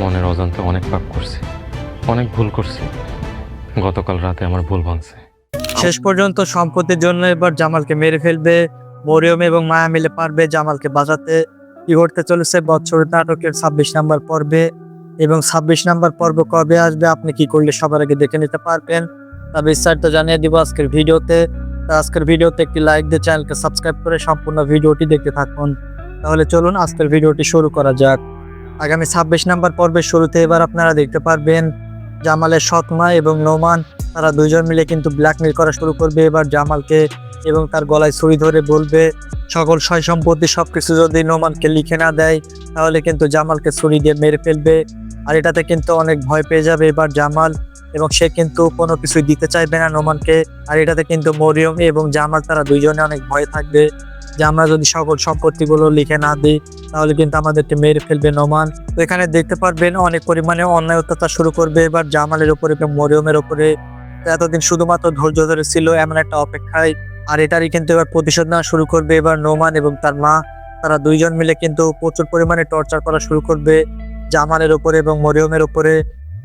মনের অজান্তে অনেক পাপ করছি, অনেক ভুল করছি। গতকাল রাতে আমার ভুল ভাঙছে। শেষ পর্যন্ত সম্পত্তির জন্য এবার জামালকে মেরে ফেলবে। মরিয়ম এবং মায়া মিলে পারবে জামালকে বাঁচাতে। কি ঘটতে চলেছে বৎসরের নাটকের 26 নাম্বার পর্বে, এবং 26 নাম্বার পর্ব কবে আসবে, আপনি কি করলে সবার আগে দেখে নিতে পারবেন, তা বিস্তারিত জানিয়ে দিব আজকের ভিডিওতে। আজকের ভিডিওতে একটি লাইক দিয়ে চ্যানেলকে সাবস্ক্রাইব করে সম্পূর্ণ ভিডিওটি দেখতে থাকুন। তাহলে চলুন আজকের ভিডিওটি শুরু করা যাক। আগামী 26 নাম্বার পর্বের শুরুতে এবার আপনারা দেখতে পারবেন জামালের সৎমা এবং নোমান, তারা দুইজন মিলে কিন্তু ব্ল্যাকমেল করা শুরু করবে এবার জামালকে, এবং তার গলায় ছুরি ধরে বলবে সকল সয় সম্পত্তি সবকিছু যদি নোমানকে লিখে না দেয় তাহলে কিন্তু জামালকে ছুরি দিয়ে মেরে ফেলবে। আর এটাতে কিন্তু অনেক ভয় পেয়ে যাবে এবার জামাল, এবং সে কিন্তু কোনো কিছুই দিতে চাইবে না নোমানকে। আর এটাতে কিন্তু মরিয়ম এবং জামাল তারা দুইজনে অনেক ভয় থাকবে যে আমরা যদি সকল সম্পত্তিগুলো লিখে না দিই তাহলে কিন্তু আমাদেরকে মেরে ফেলবে নোমান। তো এখানে দেখতে পারবেন অনেক পরিমাণে অন্যায় অত্যাচার শুরু করবে এবার জামালের উপরে এবং মরিয়মের উপরে। এতদিন শুধুমাত্র ধৈর্য ধরে ছিল এমন একটা অপেক্ষায়, আর এটারই কিন্তু এবার প্রতিশোধ নেওয়া শুরু করবে এবার নোমান এবং তার মা। তারা দুইজন মিলে কিন্তু প্রচুর পরিমাণে টর্চার করা শুরু করবে জামালের উপরে এবং মরিয়মের উপরে।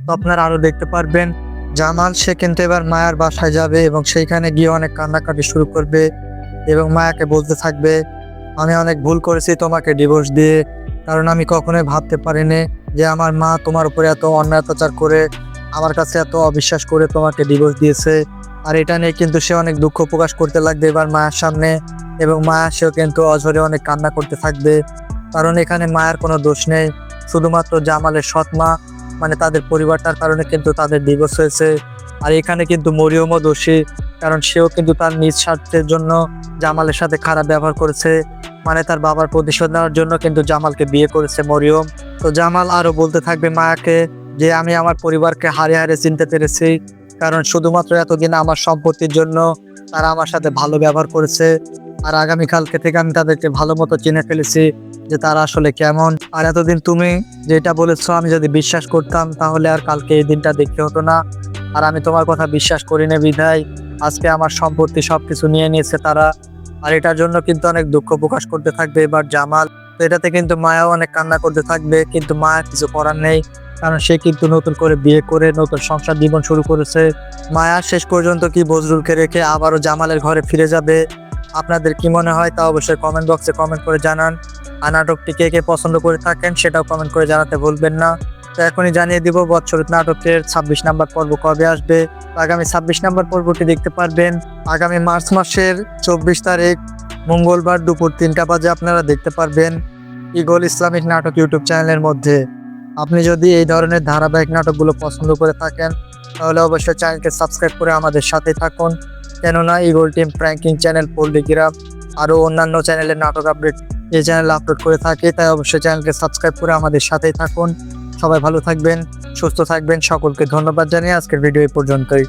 তো আপনারা আরো দেখতে পারবেন জামাল সে কিন্তু এবার মায়ার বাসায় যাবে এবং সেইখানে গিয়ে অনেক কান্নাকাটি শুরু করবে এবং মায়াকে বলতে থাকবে আমি অনেক ভুল করেছি তোমাকে ডিভোর্স দিয়ে, কারণ আমি কখনোই ভাবতে পারিনি যে আমার মা তোমার উপরে এত অন্যায় অত্যাচার করে আমার কাছে এত অবিশ্বাস করে তোমাকে ডিভোর্স দিয়েছে। আর এটা নিয়ে কিন্তু সে অনেক দুঃখ প্রকাশ করতে লাগবে এবার মায়ের সামনে, এবং মায়া সেও কিন্তু অঝরে অনেক কান্না করতে থাকবে, কারণ এখানে মায়ের কোনো দোষ নেই, শুধুমাত্র জামালের সৎমা মানে তাদের পরিবারটার কারণে কিন্তু তাদের ডিভোর্স হয়েছে। আর এখানে কিন্তু মরিয়মও দোষী, কারণ সেও কিন্তু তার নিজ স্বার্থের জন্য জামালের সাথে খারাপ ব্যবহার করেছে, মানে তার বাবার প্রতিশোধ নেওয়ার জন্য কিন্তু জামালকে বিয়ে করেছে মরিয়ম। তো জামাল আরো বলতে থাকবে মায়াকে যে আমি আমার পরিবারকে হারে হারে চিনতে পেরেছি, কারণ শুধুমাত্র এতদিন আমার সম্পত্তির জন্য তারা আমার সাথে ভালো ব্যবহার করেছে, আর আগামীকালকে থেকে আমি তাদেরকে ভালো মতো চিনে ফেলেছি যে তারা আসলে কেমন। আর এতদিন তুমি যেটা বলেছো আমি যদি বিশ্বাস করতাম তাহলে আর কালকে এই দিনটা দেখতে হতো না, আর আমি তোমার কথা বিশ্বাস করি না বিধায় আজকে আমার সম্পত্তি সবকিছু নিয়ে নিয়েছে তারা। আর এটার জন্য কিন্তু অনেক দুঃখ প্রকাশ করতে থাকবে এবার জামাল। তো এটাতে কিন্তু মায়াও অনেক কান্না করতে থাকবে, কিন্তু মায়া কিছু করার নেই, কারণ সে কিন্তু নতুন করে বিয়ে করে নতুন সংসার জীবন শুরু করেছে। মায়া শেষ পর্যন্ত কি বজরুলকে রেখে আবারও জামালের ঘরে ফিরে যাবে? আপনাদের কি মনে হয় তা অবশ্যই কমেন্ট বক্সে কমেন্ট করে জানান। আর নাটকটি কে কে পছন্দ করে থাকেন সেটাও কমেন্ট করে জানাতে ভুলবেন না। তো এখনই জানিয়ে দিব বৎসরিত নাটকের 26 নাম্বার পর্ব কবে আসবে। আগামী 26 নাম্বার পর্বটি দেখতে পারবেন আগামী মার্চ মাসের 24 তারিখ মঙ্গলবার দুপুর 3টা বাজে আপনারা দেখতে পারবেন ইগল ইসলামিক নাটক ইউটিউব চ্যানেলের মধ্যে। আপনি যদি এই ধরনের ধারাবাহিক নাটকগুলো পছন্দ করে থাকেন তাহলে অবশ্যই চ্যানেলকে সাবস্ক্রাইব করে আমাদের সাথে থাকুন, কেননা ইগল টিম প্র্যাঙ্কিং চ্যানেল, পল্লিগ্রাম আরও অন্যান্য চ্যানেলের নাটক আপডেট এই চ্যানেলে আপলোড করে থাকে, তাই অবশ্যই চ্যানেলকে সাবস্ক্রাইব করে আমাদের সাথেই থাকুন। সবাই ভালো থাকবেন, সুস্থ থাকবেন, সকলকে ধন্যবাদ জানিয়ে আজকের ভিডিও এই পর্যন্তই।